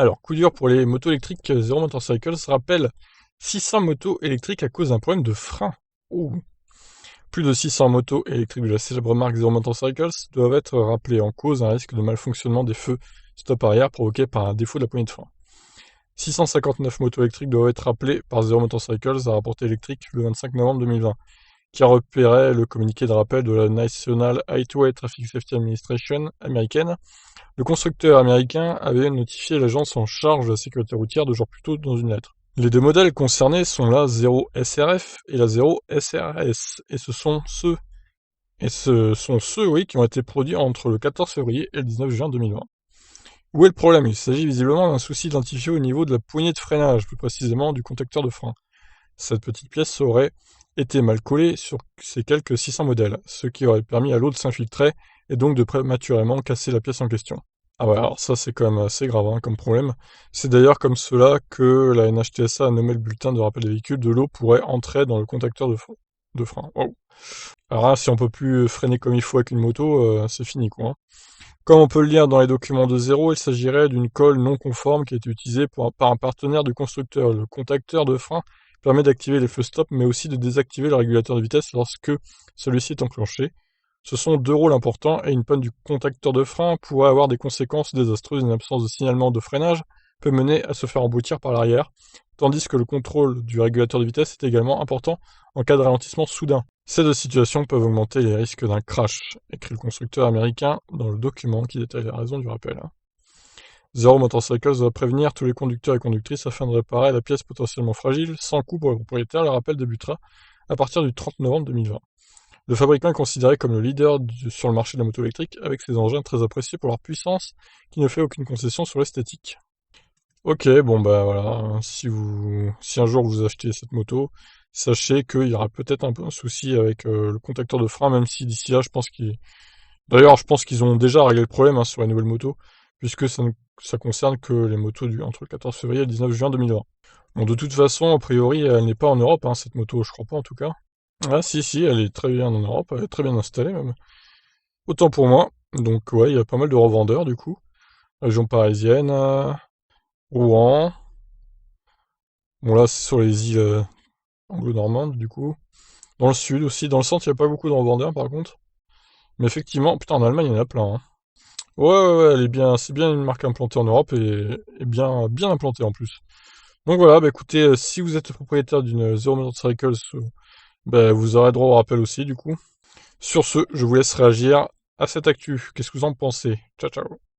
Alors, coup dur pour les motos électriques Zero Motorcycles rappelle 600 motos électriques à cause d'un problème de frein. Ouh. Plus de 600 motos électriques de la célèbre marque Zero Motorcycles doivent être rappelées en cause un risque de malfonctionnement des feux stop arrière provoqué par un défaut de la poignée de frein. 659 motos électriques doivent être rappelées par Zero Motorcycles, a rapporté Electric le 25 novembre 2020, qui a repéré le communiqué de rappel de la National Highway Traffic Safety Administration américaine. Le constructeur américain avait notifié l'agence en charge de la sécurité routière 2 jours plus tôt dans une lettre. Les deux modèles concernés sont la 0 SRF et la 0 SRS, et ce sont ceux, oui, qui ont été produits entre le 14 février et le 19 juin 2020. Où est le problème? Il s'agit visiblement d'un souci identifié au niveau de la poignée de freinage, plus précisément du contacteur de frein. Cette petite pièce aurait été mal collée sur ces quelques 600 modèles, ce qui aurait permis à l'eau de s'infiltrer et donc de prématurément casser la pièce en question. Ah ouais, alors ça c'est quand même assez grave hein, comme problème. C'est d'ailleurs comme cela que la NHTSA a nommé le bulletin de rappel des véhicules, de l'eau pourrait entrer dans le contacteur de frein. Wow. Alors là, si on peut plus freiner comme il faut avec une moto, c'est fini quoi, hein. Comme on peut le lire dans les documents de Zero, il s'agirait d'une colle non conforme qui a été utilisée par un partenaire du constructeur. Le contacteur de frein permet d'activer les feux stop, mais aussi de désactiver le régulateur de vitesse lorsque celui-ci est enclenché. Ce sont deux rôles importants et une panne du contacteur de frein pourrait avoir des conséquences désastreuses. Une absence de signalement de freinage peut mener à se faire emboutir par l'arrière, tandis que le contrôle du régulateur de vitesse est également important en cas de ralentissement soudain. Ces deux situations peuvent augmenter les risques d'un crash, écrit le constructeur américain dans le document qui détaille les raisons du rappel. Zero Motorcycles doit prévenir tous les conducteurs et conductrices afin de réparer la pièce potentiellement fragile. Sans coût pour le propriétaire, le rappel débutera à partir du 30 novembre 2020. Le fabricant est considéré comme le leader sur le marché de la moto électrique, avec ses engins très appréciés pour leur puissance, qui ne fait aucune concession sur l'esthétique. Ok, bon bah voilà, si un jour vous achetez cette moto, sachez qu'il y aura peut-être un peu un souci avec le contacteur de frein, même si d'ici là, D'ailleurs, je pense qu'ils ont déjà réglé le problème hein, sur les nouvelles motos, puisque ça concerne que les motos entre le 14 février et le 19 juin 2020. Bon, de toute façon, a priori, elle n'est pas en Europe, hein, cette moto, je crois pas en tout cas. Ah si, elle est très bien en Europe, elle est très bien installée même. Autant pour moi. Donc ouais, il y a pas mal de revendeurs du coup. Région parisienne, Rouen. Bon là, c'est sur les îles anglo-normandes du coup. Dans le sud aussi, dans le centre, il n'y a pas beaucoup de revendeurs par contre. Mais effectivement, putain, en Allemagne, il y en a plein, hein. Ouais, elle est bien, c'est bien une marque implantée en Europe et bien implantée en plus. Donc voilà, bah écoutez, si vous êtes propriétaire d'une Zero Motorcycles, bah, vous aurez droit au rappel aussi du coup. Sur ce, je vous laisse réagir à cette actu. Qu'est-ce que vous en pensez? Ciao ciao.